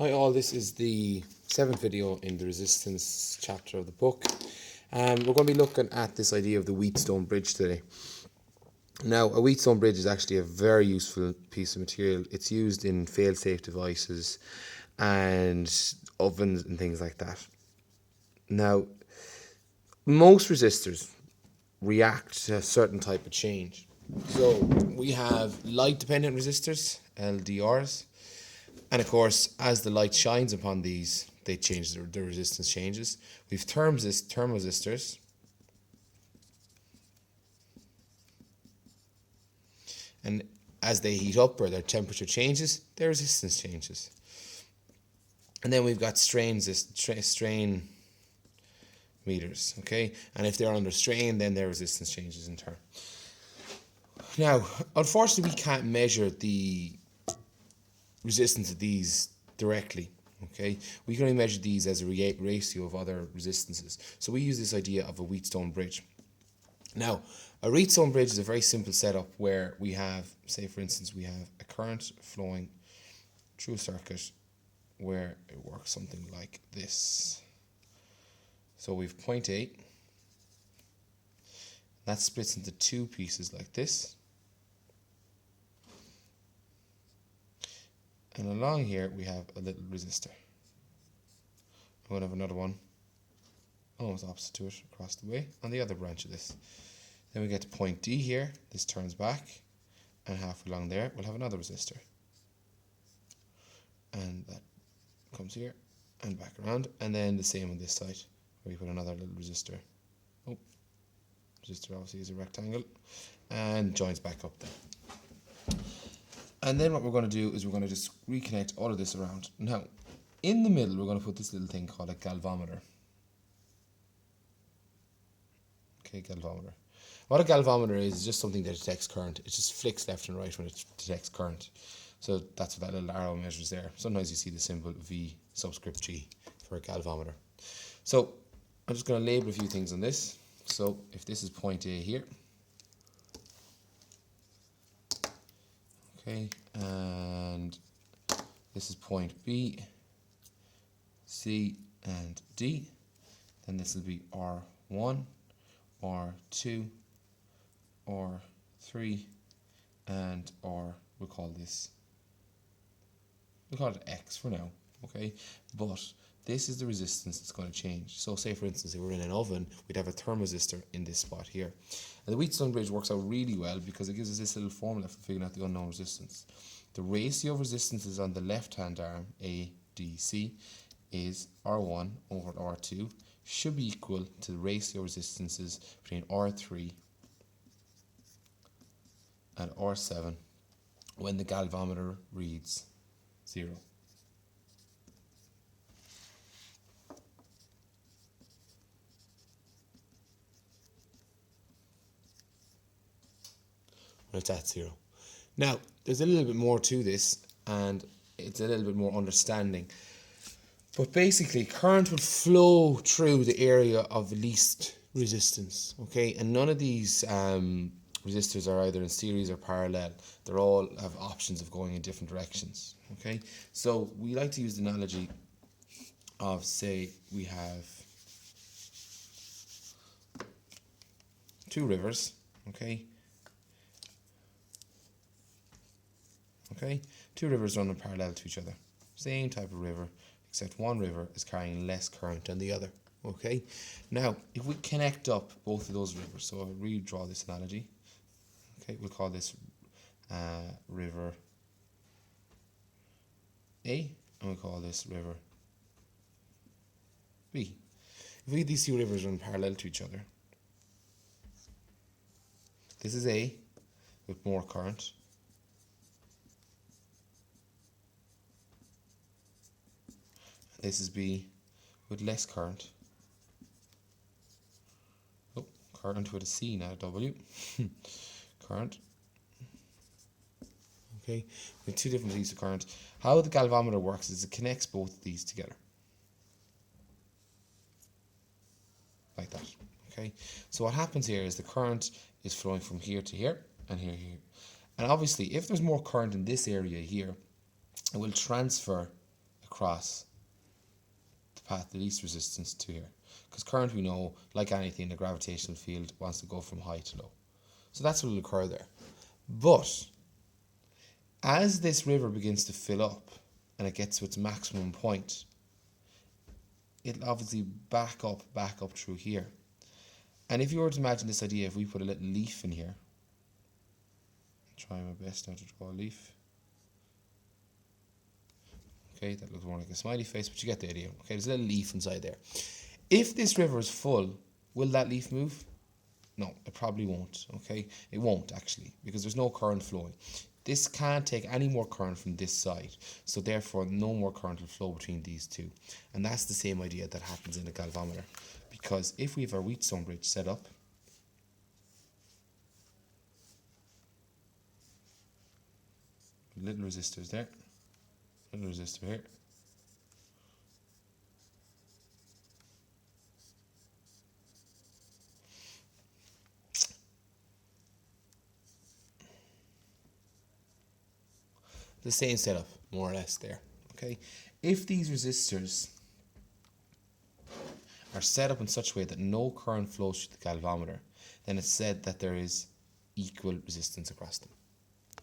Hi all, this is the 7th video in the resistance chapter of the book. We're going to be looking at this idea of the Wheatstone bridge today. Now, a Wheatstone bridge is actually a very useful piece of material. It's used in fail-safe devices and ovens and things like that. Now, most resistors react to a certain type of change. So we have light-dependent resistors, LDRs, and of course, as the light shines upon these, they change, the resistance changes. We've thermoresistors, and as they heat up or their temperature changes, their resistance changes. And then we've got strain meters, okay? And if they're under strain, then their resistance changes in turn. Now, unfortunately, we can't measure the resistance of these directly, okay? We can only measure these as a ratio of other resistances. So we use this idea of a Wheatstone bridge. Now, a Wheatstone bridge is a very simple setup where we have, say for instance, we have a current flowing through a circuit where it works something like this. So we've point A, that splits into two pieces like this. And along here we have a little resistor. I'm going to have another one almost opposite to it across the way on the other branch of this. Then we get to point D here, this turns back, and halfway along there we'll have another resistor. And that comes here and back around, and then the same on this side where we put another little resistor. Oh, resistor obviously is a rectangle, and joins back up there. And then what we're going to do is we're going to just reconnect all of this around. Now, in the middle, we're going to put this little thing called a galvanometer. Okay, galvanometer. What a galvanometer is just something that detects current. It just flicks left and right when it detects current. So that's what that little arrow measures there. Sometimes you see the symbol V subscript G for a galvanometer. So I'm just going to label a few things on this. So if this is point A here, okay, and this is point B, C, and D, then this will be R1, R2, R3, and R, we'll call it X for now, okay? But this is the resistance that's going to change. So say for instance, if we're in an oven, we'd have a thermoresistor in this spot here. And the Wheatstone bridge works out really well because it gives us this little formula for figuring out the unknown resistance. The ratio of resistances on the left-hand arm, A, D, C, is R1 over R2, should be equal to the ratio of resistances between R3 and R7 when the galvanometer reads 0. When it's at 0. Now, there's a little bit more to this, and it's a little bit more understanding. But basically, current will flow through the area of least resistance, okay? And none of these resistors are either in series or parallel. They all have options of going in different directions, okay? So we like to use the analogy of, say, we have two rivers, okay? Okay, two rivers running parallel to each other. Same type of river, except one river is carrying less current than the other. Okay, now if we connect up both of those rivers, so I'll redraw this analogy. Okay, we'll call this river A, and we'll call this river B. If we these two rivers run parallel to each other, this is A with more current. This is B with less current. Oh, current with a C, not a W. Current. Okay, with two different pieces of current. How the galvanometer works is it connects both of these together. Like that. Okay, so what happens here is the current is flowing from here to here and here to here. And obviously, if there's more current in this area here, it will transfer across the path of least resistance to here. Because current, we know, like anything, the gravitational field wants to go from high to low. So that's what will occur there. But as this river begins to fill up and it gets to its maximum point, it'll obviously back up through here. And if you were to imagine this idea, if we put a little leaf in here, try my best now to draw a leaf. Okay, that looks more like a smiley face, but you get the idea. Okay, there's a little leaf inside there. If this river is full, will that leaf move? No, it probably won't. Okay, it won't actually, because there's no current flowing. This can't take any more current from this side, so therefore no more current will flow between these two. And that's the same idea that happens in a galvanometer, because if we have our Wheatstone bridge set up, little resistors there, little resistor here, the same setup more or less there. Okay, if these resistors are set up in such a way that no current flows through the galvanometer, then it's said that there is equal resistance across them.